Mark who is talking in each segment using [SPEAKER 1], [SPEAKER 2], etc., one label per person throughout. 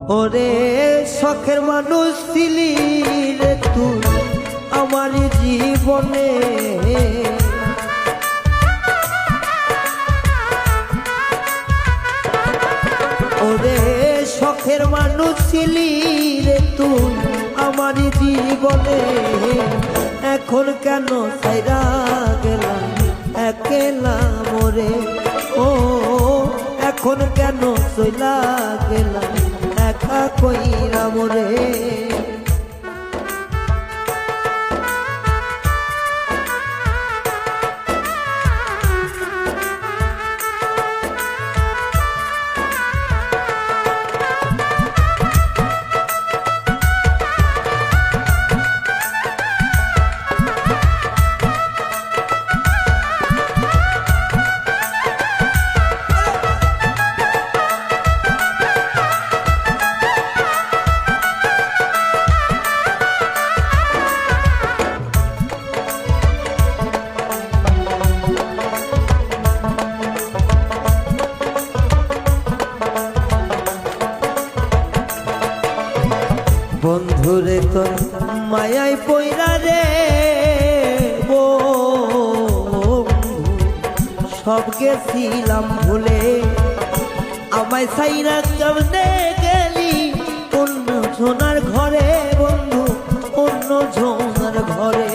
[SPEAKER 1] ওরে শখের মানুষ ছিলি রে তুই আমার জীবনে, ওরে শখের মানুষ ছিলি রে তুই আমার জীবনে। এখন কেন সাইরা গেলাম একলা মোরে, ও এখন কেন চইলা গেলাম একা কইরা মোরে। বন্ধুরে তোর মায়াই পয়রা রে বন্ধু, সব গেছিলাম ভুলে, আমায় সাইরা কেমনে গেলি অন্য সোনার ঘরে বন্ধু, অন্য সোনার ঘরে।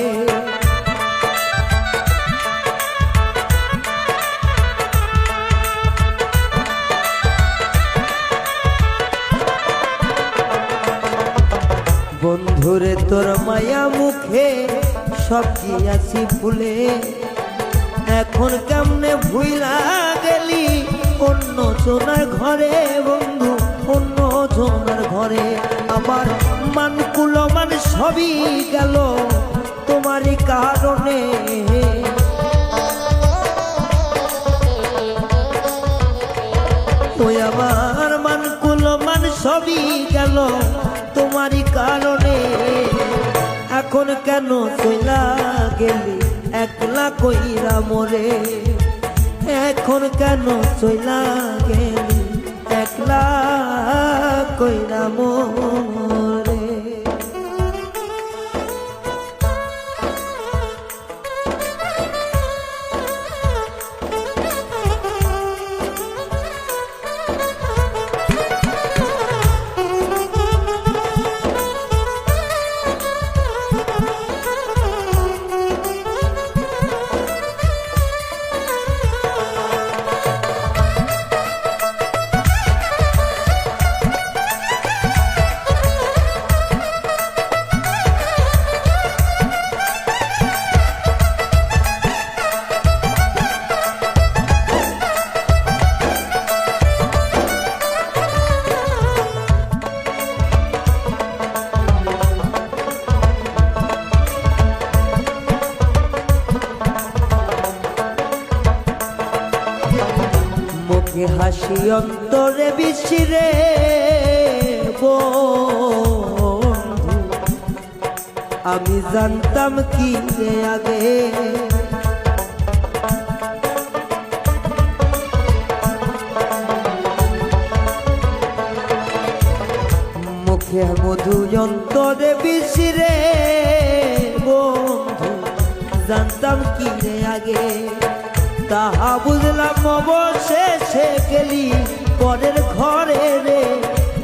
[SPEAKER 1] বন্ধুরে তোর মায়া মুখে সব গিয়াছি ভুলে, এখন কেমনে ভুইলা গেলি অন্য সোনার ঘরে বন্ধু, অন্য সোনার ঘরে। আমার মান কুলমান সবই গেল তোমারই কারণে, ওই আমার মান কুলমান সবই গেল তোমারই কারণে। এখন কেন চইলা গেলি একলা কইরা মোরে, এখন কেন চইলা গেলি একলা কইরা মোরে। হাসি অন্তরে বিছিরে বন্ধু, আমি জানতাম কি রে আগে, মুখে মধু অন্তরে বিছিরে বন্ধু, জানতাম কি রে আগে। তাহা বুঝলাম অবশেষে গেলি পরের ঘরে রে,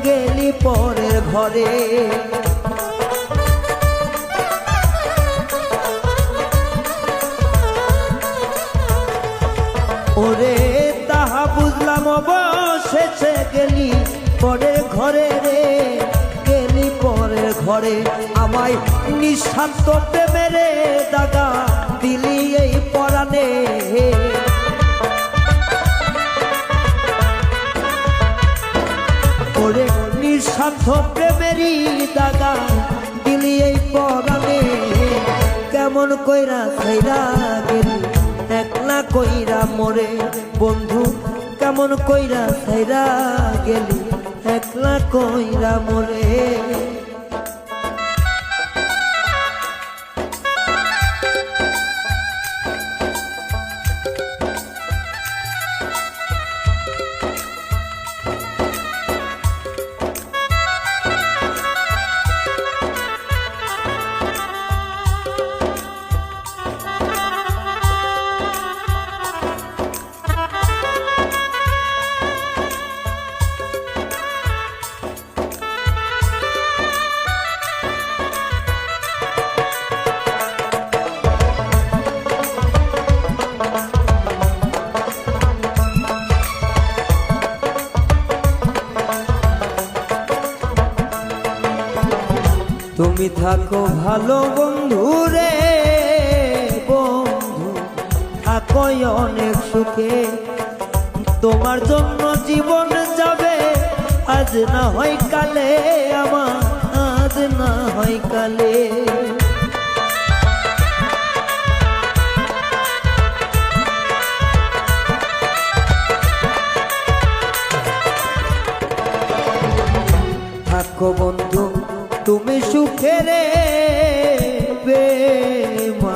[SPEAKER 1] গেলি পরের ঘরে। ওরে তাহা বুঝলাম অবশেষে গেলি পরের ঘরে রে, গেলি পরের ঘরে। আমায় নিঃস্বার্থ প্রেমেরে দাগা দিলি এই পরাণে, ওরে নিঃস্বার্থ প্রেমেরই দাগা দিলি এই পরাণে। কেমন কইরা ছাইরা গেলি একলা কইরা মোরে বন্ধু, কেমন কইরা ছাইরা গেলি একলা কইরা মোরে। তুমি থাকো ভালো বন্ধু রে বন্ধু, থাকো অনেক সুখে। তোমার জন্য জীবন যাবে আজ না হয় কালে, আমার আজ না হয় কালে। থাকো বন্ধু তুমি সুখে রে বেমান,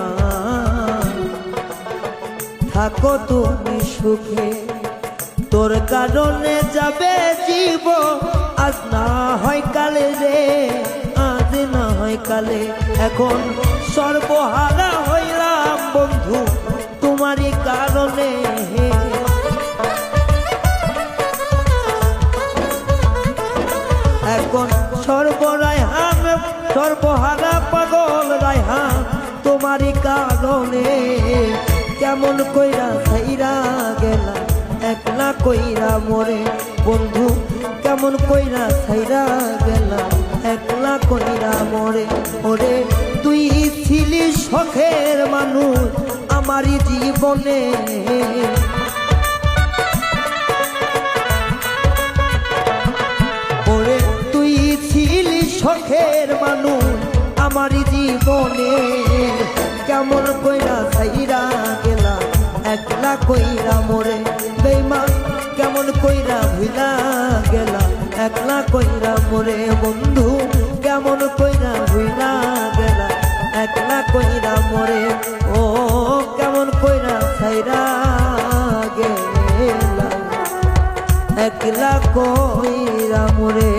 [SPEAKER 1] থাকো তুমি সুখে। তোর কারণে যাবে জীবন আজ না হয় কালে রে, আজ না হয় কালে। এখন সর্বহারা হইলাম বন্ধু তোমারই কারণে। এখন সর্বরায়হান সর্বহারা পাগল রায়হান তোমারই কারণে। কেমন কইরা ছাইরা গেলা একলা কইরা মোরে বন্ধু, কেমন কইরা ছাইরা গেলা একলা কইরা মোরে। ওরে তুই ছিলি শখের মানুষ আমারই জীবনে, ওরে তুই ছিলি শখের মানুষ আমারই জীবনে। কেমন কইরা ছাইরা গেলা একলা কইরা মোরে বেঈমান, কেমন কইরা ভুইলা গেলা একলা কইরা মোরে বন্ধু, কেমন কইরা ভুইলা গেলা একলা কইরা মোরে। ও কেমন কইরা ছাইরা গেলা একলা কইরা মোরে।